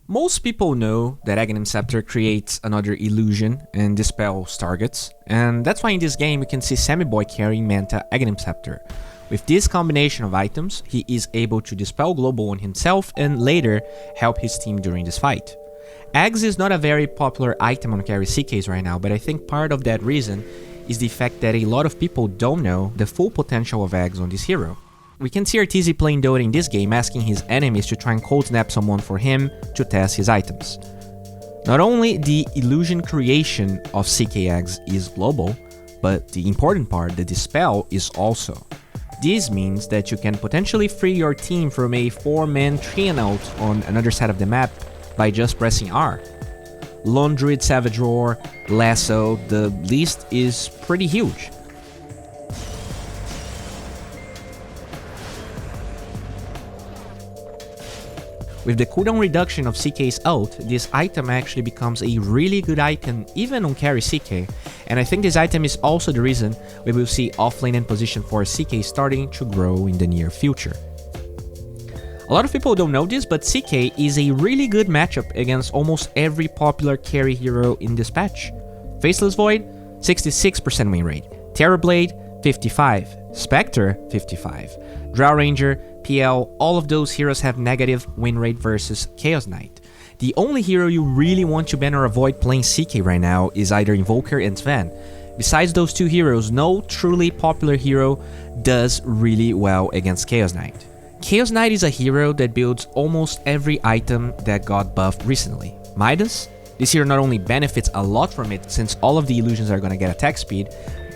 Most people know that Aghanim Scepter creates another illusion and dispels targets, and that's why in this game you can see Sammyboy carrying Manta Aghanim Scepter. With this combination of items, he is able to dispel Global on himself and later help his team during this fight. Ags is not a very popular item on carry CKs right now, but I think part of that reason is the fact that a lot of people don't know the full potential of Ags on this hero. We can see Arteezy playing Dota in this game, asking his enemies to try and cold snap someone for him to test his items. Not only the illusion creation of CK Ags is global, but the important part, the dispel, is also. This means that you can potentially free your team from a 4-man trianout on another side of the map by just pressing R. Lone Druid Savage Roar, Lasso, the list is pretty huge. With the cooldown reduction of CK's ult, this item actually becomes a really good item even on carry CK, and I think this item is also the reason we will see offlane and position for CK starting to grow in the near future. A lot of people don't know this, but CK is a really good matchup against almost every popular carry hero in this patch. Faceless Void, 66% win rate, Terrorblade, 55, Spectre, 55, Drow Ranger, PL, all of those heroes have negative win rate versus Chaos Knight. The only hero you really want to ban or avoid playing CK right now is either Invoker and Sven. Besides those two heroes, no truly popular hero does really well against Chaos Knight. Chaos Knight is a hero that builds almost every item that got buffed recently. Midas? This hero not only benefits a lot from it since all of the illusions are gonna get attack speed,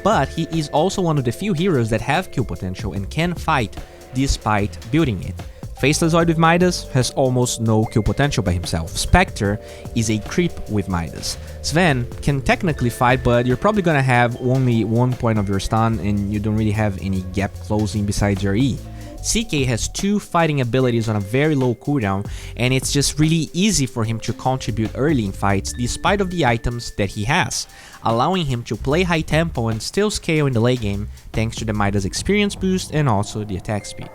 but he is also one of the few heroes that have kill potential and can fight despite building it. Faceless Void with Midas has almost no kill potential by himself. Spectre is a creep with Midas. Sven can technically fight, but you're probably gonna have only 1 point of your stun and you don't really have any gap closing besides your E. CK has 2 fighting abilities on a very low cooldown, and it's just really easy for him to contribute early in fights despite of the items that he has, allowing him to play high tempo and still scale in the late game thanks to the Midas experience boost and also the attack speed.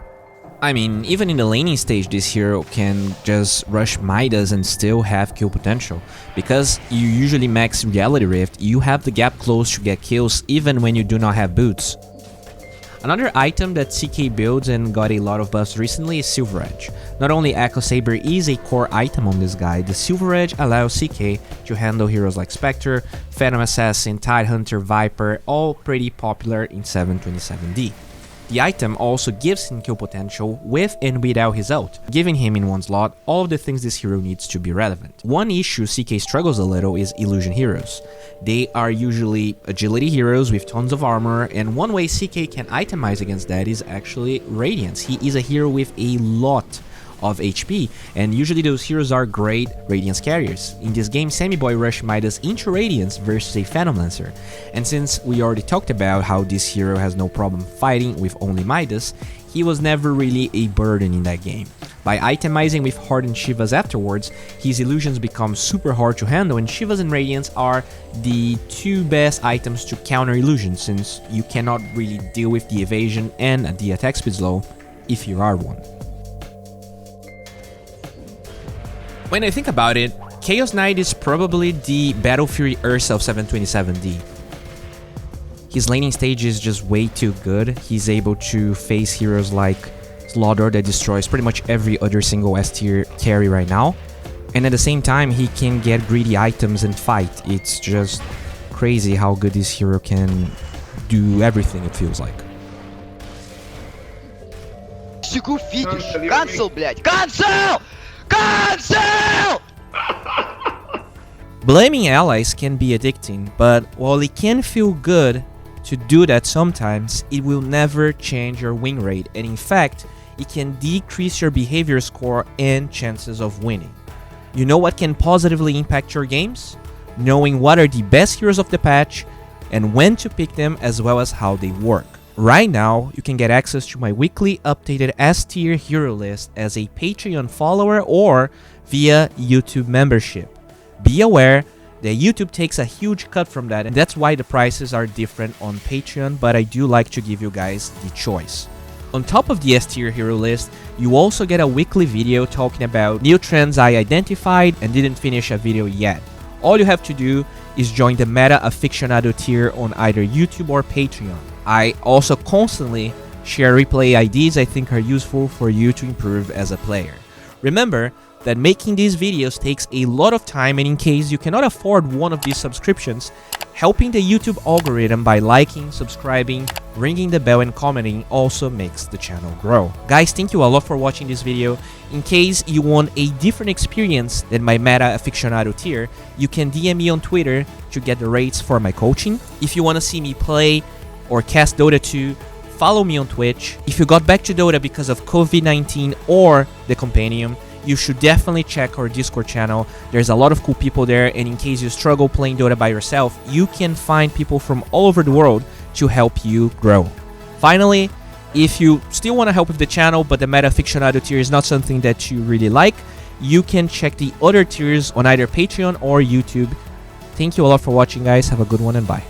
I mean, even in the laning stage this hero can just rush Midas and still have kill potential. Because you usually max Reality Rift, you have the gap close to get kills even when you do not have boots. Another item that CK builds and got a lot of buffs recently is Silver Edge. Not only Echo Saber is a core item on this guy, the Silver Edge allows CK to handle heroes like Spectre, Phantom Assassin, Tidehunter, Viper, all pretty popular in 727D. The item also gives him kill potential with and without his ult, giving him in one slot all of the things this hero needs to be relevant. One issue CK struggles a little is illusion heroes. They are usually agility heroes with tons of armor, and one way CK can itemize against that is actually Radiance. He is a hero with a lot of HP, and usually those heroes are great Radiance carriers. In this game, Sammyboy rushed Midas into Radiance versus a Phantom Lancer, and since we already talked about how this hero has no problem fighting with only Midas, he was never really a burden in that game. By itemizing with Hardened Shivas afterwards, his illusions become super hard to handle, and Shivas and Radiance are the 2 best items to counter illusions, since you cannot really deal with the evasion and the attack speed low if you are one. When I think about it, Chaos Knight is probably the Battle Fury Ursa of 727D. His laning stage is just way too good. He's able to face heroes like Slaughter that destroys pretty much every other single S tier carry right now. And at the same time, he can get greedy items and fight. It's just crazy how good this hero can do everything, it feels like. Cancel, блядь! Cancel! Cancel! Blaming allies can be addicting, but while it can feel good to do that sometimes, it will never change your win rate, and in fact, it can decrease your behavior score and chances of winning. You know what can positively impact your games? Knowing what are the best heroes of the patch and when to pick them, as well as how they work. Right now, you can get access to my weekly updated S tier hero list as a Patreon follower or via YouTube membership. Be aware that YouTube takes a huge cut from that, and that's why the prices are different on Patreon, but I do like to give you guys the choice. On top of the S tier hero list, you also get a weekly video talking about new trends I identified and didn't finish a video yet. All you have to do is join the Meta Aficionado tier on either YouTube or Patreon. I also constantly share replay IDs I think are useful for you to improve as a player. Remember that making these videos takes a lot of time, and in case you cannot afford one of these subscriptions, helping the YouTube algorithm by liking, subscribing, ringing the bell and commenting also makes the channel grow. Guys, thank you a lot for watching this video. In case you want a different experience than my Meta Aficionado tier, you can DM me on Twitter to get the rates for my coaching. If you want to see me play or cast Dota 2, follow me on Twitch. If you got back to Dota because of COVID-19 or the Compendium, you should definitely check our Discord channel. There's a lot of cool people there, and in case you struggle playing Dota by yourself, you can find people from all over the world to help you grow. Finally, if you still want to help with the channel, but the Meta Aficionado tier is not something that you really like, you can check the other tiers on either Patreon or YouTube. Thank you a lot for watching, guys. Have a good one, and bye.